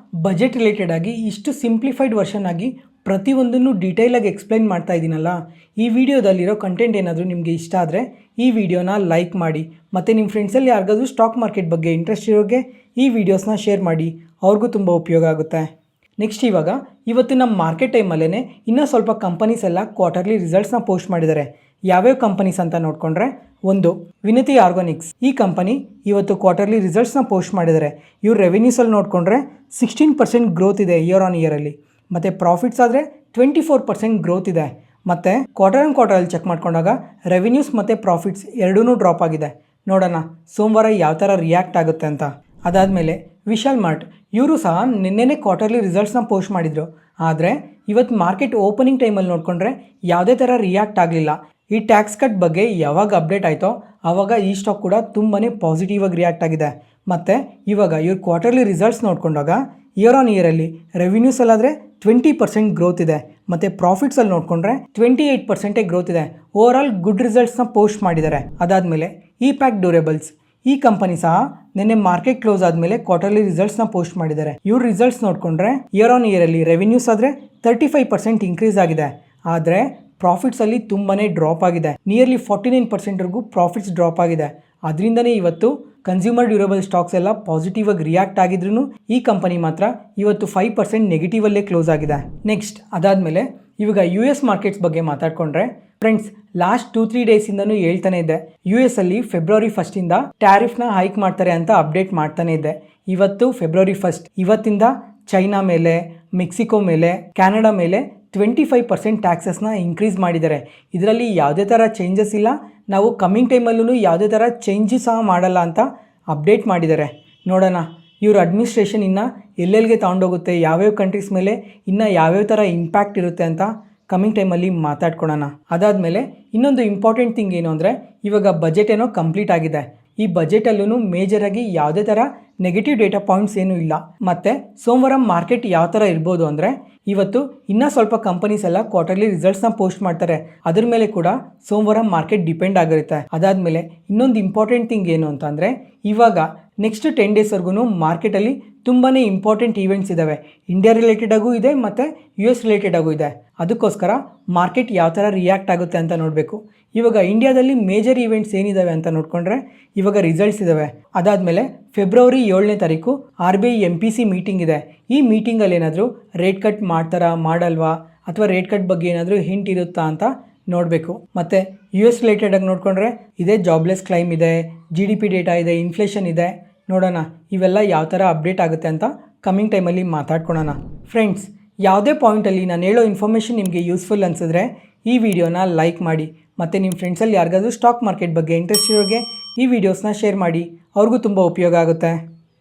ಬಜೆಟ್ ರಿಲೇಟೆಡ್ ಆಗಿ ಇಷ್ಟು ಸಿಂಪ್ಲಿಫೈಡ್ ವರ್ಷನ್ ಆಗಿ ಪ್ರತಿಯೊಂದನ್ನು ಡೀಟೇಲಾಗಿ ಎಕ್ಸ್ಪ್ಲೈನ್ ಮಾಡ್ತಾ ಇದ್ದೀನಲ್ಲ, ಈ ವಿಡಿಯೋದಲ್ಲಿರೋ ಕಂಟೆಂಟ್ ಏನಾದರೂ ನಿಮಗೆ ಇಷ್ಟ ಆದರೆ ಈ ವಿಡಿಯೋನ ಲೈಕ್ ಮಾಡಿ, ಮತ್ತು ನಿಮ್ಮ ಫ್ರೆಂಡ್ಸಲ್ಲಿ ಯಾರಿಗಾದ್ರೂ ಸ್ಟಾಕ್ ಮಾರ್ಕೆಟ್ ಬಗ್ಗೆ ಇಂಟ್ರೆಸ್ಟ್ ಇರೋರಿಗೆ ಈ ವಿಡಿಯೋಸ್ನ ಶೇರ್ ಮಾಡಿ, ಅವ್ರಿಗೂ ತುಂಬ ಉಪಯೋಗ ಆಗುತ್ತೆ. ನೆಕ್ಸ್ಟ್ ಇವತ್ತು ನಮ್ಮ ಮಾರ್ಕೆಟ್ ಟೈಮಲ್ಲೇ ಇನ್ನೂ ಸ್ವಲ್ಪ ಕಂಪನೀಸ್ ಎಲ್ಲ ಕ್ವಾರ್ಟರ್ಲಿ ರಿಸಲ್ಟ್ಸ್ನ ಪೋಸ್ಟ್ ಮಾಡಿದ್ದಾರೆ. ಯಾವ್ಯಾವ ಕಂಪನೀಸ್ ಅಂತ ನೋಡಿಕೊಂಡ್ರೆ, ಒಂದು ವಿನತಿ ಆರ್ಗಾನಿಕ್ಸ್. ಈ ಕಂಪನಿ ಇವತ್ತು ಕ್ವಾರ್ಟರ್ಲಿ ರಿಸಲ್ಟ್ಸ್ನ ಪೋಸ್ಟ್ ಮಾಡಿದ್ದಾರೆ. ಇವ್ರ ರೆವೆನ್ಯೂಸಲ್ಲಿ ನೋಡಿಕೊಂಡ್ರೆ 16% ಗ್ರೋತ್ ಇದೆ ಇಯರ್ ಆನ್ ಇಯರಲ್ಲಿ, ಮತ್ತು ಪ್ರಾಫಿಟ್ಸ್ ಆದರೆ 24% ಗ್ರೋತ್ ಇದೆ. ಮತ್ತು ಕ್ವಾರ್ಟರಲ್ಲಿ ಚೆಕ್ ಮಾಡ್ಕೊಂಡಾಗ ರೆವೆನ್ಯೂಸ್ ಮತ್ತು ಪ್ರಾಫಿಟ್ಸ್ ಎರಡೂ ಡ್ರಾಪ್ ಆಗಿದೆ. ನೋಡೋಣ ಸೋಮವಾರ ಯಾವ ಥರ ರಿಯಾಕ್ಟ್ ಆಗುತ್ತೆ ಅಂತ. ಅದಾದಮೇಲೆ ವಿಶಾಲ್ ಮಾರ್ಟ್, ಇವರು ಸಹ ನಿನ್ನೆನೇ ಕ್ವಾರ್ಟರ್ಲಿ ರಿಸಲ್ಟ್ಸ್ನ ಪೋಸ್ಟ್ ಮಾಡಿದರು. ಆದರೆ ಇವತ್ತು ಮಾರ್ಕೆಟ್ ಓಪನಿಂಗ್ ಟೈಮಲ್ಲಿ ನೋಡಿಕೊಂಡ್ರೆ ಯಾವುದೇ ಥರ ರಿಯಾಕ್ಟ್ ಆಗಲಿಲ್ಲ. ಈ ಟ್ಯಾಕ್ಸ್ ಕಟ್ ಬಗ್ಗೆ ಯಾವಾಗ ಅಪ್ಡೇಟ್ ಆಯಿತೋ ಆವಾಗ ಈ ಸ್ಟಾಕ್ ಕೂಡ ತುಂಬಾ ಪಾಸಿಟಿವ್ ಆಗಿ ರಿಯಾಕ್ಟ್ ಆಗಿದೆ. ಮತ್ತು ಇವಾಗ ಇವ್ರ ಕ್ವಾರ್ಟರ್ಲಿ ರಿಸಲ್ಟ್ಸ್ ನೋಡಿಕೊಂಡಾಗ ಇಯರ್ ಆನ್ ಇಯರಲ್ಲಿ ರೆವಿನ್ಯೂಸಲ್ಲಾದರೆ 20% ಗ್ರೋತ್ ಇದೆ, ಮತ್ತು ಪ್ರಾಫಿಟ್ಸಲ್ಲಿ ನೋಡಿಕೊಂಡ್ರೆ 28% ಗ್ರೋತ್ ಇದೆ. ಓವರಾಲ್ ಗುಡ್ ರಿಸಲ್ಟ್ಸ್ನ ಪೋಸ್ಟ್ ಮಾಡಿದ್ದಾರೆ. ಅದಾದಮೇಲೆ ಇಪ್ಯಾಕ್ ಡ್ಯೂರೇಬಲ್ಸ್, ಈ ಕಂಪನಿ ಸಹ ನಿನ್ನೆ ಮಾರ್ಕೆಟ್ ಕ್ಲೋಸ್ ಆದಮೇಲೆ ಕ್ವಾರ್ಟರ್ಲಿ ರಿಸಲ್ಟ್ಸ್ನ ಪೋಸ್ಟ್ ಮಾಡಿದ್ದಾರೆ. ಇವ್ರ ರಿಸಲ್ಟ್ಸ್ ನೋಡಿಕೊಂಡ್ರೆ ಇಯರ್ ಆನ್ ಇಯರಲ್ಲಿ ರೆವಿನ್ಯೂಸ್ ಆದರೆ 35% ಇನ್ಕ್ರೀಸ್ ಆಗಿದೆ, ಆದರೆ ಪ್ರಾಫಿಟ್ಸಲ್ಲಿ ತುಂಬಾ ಡ್ರಾಪ್ ಆಗಿದೆ. ನಿಯರ್ಲಿ 49%ವರೆಗೂ ಪ್ರಾಫಿಟ್ಸ್ ಡ್ರಾಪ್ ಆಗಿದೆ. ಅದರಿಂದನೇ ಇವತ್ತು ಕನ್ಸ್ಯೂಮರ್ ಡ್ಯೂರಬಲ್ ಸ್ಟಾಕ್ಸ್ ಎಲ್ಲ ಪಾಸಿಟಿವ್ ಆಗಿ ರಿಯಾಕ್ಟ್ ಆಗಿದ್ರು ಈ ಕಂಪನಿ ಮಾತ್ರ ಇವತ್ತು 5% ನೆಗೆಟಿವಲ್ಲೇ ಕ್ಲೋಸ್ ಆಗಿದೆ. ನೆಕ್ಸ್ಟ್ ಅದಾದಮೇಲೆ ಇವಾಗ US ಮಾರ್ಕೆಟ್ಸ್ ಬಗ್ಗೆ ಮಾತಾಡ್ಕೊಂಡ್ರೆ, ಫ್ರೆಂಡ್ಸ್ ಲಾಸ್ಟ್ 2-3 ಡೇಸಿಂದನೂ ಹೇಳ್ತಾನೆ ಇದ್ದೆ, US ಅಲ್ಲಿ ಫೆಬ್ರವರಿ 1 ಟ್ಯಾರಿಫ್ನ ಹೈಕ್ ಮಾಡ್ತಾರೆ ಅಂತ ಅಪ್ಡೇಟ್ ಮಾಡ್ತಾನೆ ಇದ್ದೆ. ಇವತ್ತು ಫೆಬ್ರವರಿ 1 ಇವತ್ತಿಂದ ಚೈನಾ ಮೇಲೆ, ಮೆಕ್ಸಿಕೋ ಮೇಲೆ, ಕ್ಯಾನಡಾ ಮೇಲೆ 25% ಟ್ಯಾಕ್ಸಸ್ನ ಇನ್ಕ್ರೀಸ್ ಮಾಡಿದ್ದಾರೆ. ಇದರಲ್ಲಿ ಯಾವುದೇ ಥರ ಚೇಂಜಸ್ ಇಲ್ಲ, ನಾವು ಕಮ್ಮಿಂಗ್ ಟೈಮಲ್ಲೂ ಯಾವುದೇ ಥರ ಚೇಂಜಸ್ ಸಹ ಮಾಡಲ್ಲ ಅಂತ ಅಪ್ಡೇಟ್ ಮಾಡಿದ್ದಾರೆ. ನೋಡೋಣ ಇವ್ರ ಅಡ್ಮಿನಿಸ್ಟ್ರೇಷನ್ ಇನ್ನು ಎಲ್ಲೆಲ್ಲಿಗೆ ತಗೊಂಡೋಗುತ್ತೆ, ಯಾವ್ಯಾವ ಕಂಟ್ರೀಸ್ ಮೇಲೆ ಇನ್ನು ಯಾವ್ಯಾವ ಥರ ಇಂಪ್ಯಾಕ್ಟ್ ಇರುತ್ತೆ ಅಂತ ಕಮ್ಮಿಂಗ್ ಟೈಮಲ್ಲಿ ಮಾತಾಡ್ಕೊಳೋಣ. ಅದಾದಮೇಲೆ ಇನ್ನೊಂದು ಇಂಪಾರ್ಟೆಂಟ್ ಥಿಂಗ್ ಏನು ಅಂದರೆ, ಇವಾಗ ಬಜೆಟ್ ಏನೋ ಕಂಪ್ಲೀಟ್ ಆಗಿದೆ. ಈ ಬಜೆಟಲ್ಲೂ ಮೇಜರಾಗಿ ಯಾವುದೇ ಥರ ನೆಗೆಟಿವ್ ಡೇಟಾ ಪಾಯಿಂಟ್ಸ್ ಏನೂ ಇಲ್ಲ. ಮತ್ತು ಸೋಮವಾರ ಮಾರ್ಕೆಟ್ ಯಾವ ಥರ ಇರ್ಬೋದು ಅಂದರೆ, ಇವತ್ತು ಇನ್ನೂ ಸ್ವಲ್ಪ ಕಂಪನೀಸ್ ಎಲ್ಲ ಕ್ವಾರ್ಟರ್ಲಿ ರಿಸಲ್ಟ್ಸ್ನ ಪೋಸ್ಟ್ ಮಾಡ್ತಾರೆ. ಅದ್ರ ಮೇಲೆ ಕೂಡ ಸೋಮವಾರ ಮಾರ್ಕೆಟ್ ಡಿಪೆಂಡ್ ಆಗಿರುತ್ತೆ. ಅದಾದಮೇಲೆ ಇನ್ನೊಂದು ಇಂಪಾರ್ಟೆಂಟ್ ಥಿಂಗ್ ಏನು ಅಂತ ಅಂದರೆ, ಇವಾಗ ನೆಕ್ಸ್ಟ್ 10 ಡೇಸ್ವರೆಗೂ ಮಾರ್ಕೆಟಲ್ಲಿ ತುಂಬಾ ಇಂಪಾರ್ಟೆಂಟ್ ಈವೆಂಟ್ಸ್ ಇದ್ದಾವೆ. ಇಂಡಿಯಾ ರಿಲೇಟೆಡಾಗೂ ಇದೆ ಮತ್ತು US ರಿಲೇಟೆಡಾಗೂ ಇದೆ. ಅದಕ್ಕೋಸ್ಕರ ಮಾರ್ಕೆಟ್ ಯಾವ ಥರ ರಿಯಾಕ್ಟ್ ಆಗುತ್ತೆ ಅಂತ ನೋಡಬೇಕು. ಇವಾಗ ಇಂಡಿಯಾದಲ್ಲಿ ಮೇಜರ್ ಈವೆಂಟ್ಸ್ ಏನಿದ್ದಾವೆ ಅಂತ ನೋಡಿಕೊಂಡ್ರೆ, ಇವಾಗ ರಿಸಲ್ಟ್ಸ್ ಇದ್ದಾವೆ. ಅದಾದಮೇಲೆ ಫೆಬ್ರವರಿ 7 RBI MPC ಮೀಟಿಂಗ್ ಇದೆ. ಈ ಮೀಟಿಂಗಲ್ಲಿ ಏನಾದರೂ ರೇಟ್ ಕಟ್ ಮಾಡ್ತಾರಾ ಮಾಡಲ್ವಾ, ಅಥವಾ ರೇಟ್ ಕಟ್ ಬಗ್ಗೆ ಏನಾದರೂ ಹಿಂಟ್ ಇರುತ್ತಾ ಅಂತ ನೋಡಬೇಕು. ಮತ್ತು US ರಿಲೇಟೆಡಾಗಿ ನೋಡಿಕೊಂಡ್ರೆ ಇದೇ ಜಾಬ್ಲೆಸ್ ಕ್ಲೈಮ್ ಇದೆ, GDP ಡೇಟಾ ಇದೆ, ಇನ್ಫ್ಲೇಷನ್ ಇದೆ. ನೋಡೋಣ ಇವೆಲ್ಲ ಯಾವ ಥರ ಅಪ್ಡೇಟ್ ಆಗುತ್ತೆ ಅಂತ ಕಮ್ಮಿಂಗ್ ಟೈಮಲ್ಲಿ ಮಾತಾಡ್ಕೊಳೋಣ. ಫ್ರೆಂಡ್ಸ್, ಯಾವುದೇ ಪಾಯಿಂಟಲ್ಲಿ ನಾನು ಹೇಳೋ ಇನ್ಫಾರ್ಮೇಷನ್ ನಿಮಗೆ ಯೂಸ್ಫುಲ್ ಅನಿಸಿದ್ರೆ ಈ ವಿಡಿಯೋನ ಲೈಕ್ ಮಾಡಿ, ಮತ್ತು ನಿಮ್ಮ ಫ್ರೆಂಡ್ಸಲ್ಲಿ ಯಾರಿಗಾದ್ರೂ ಸ್ಟಾಕ್ ಮಾರ್ಕೆಟ್ ಬಗ್ಗೆ ಇಂಟ್ರೆಸ್ಟ್ ಇರೋರಿಗೆ ಈ ವಿಡಿಯೋಸ್ನ ಶೇರ್ ಮಾಡಿ, ಅವ್ರಿಗೂ ತುಂಬ ಉಪಯೋಗ ಆಗುತ್ತೆ.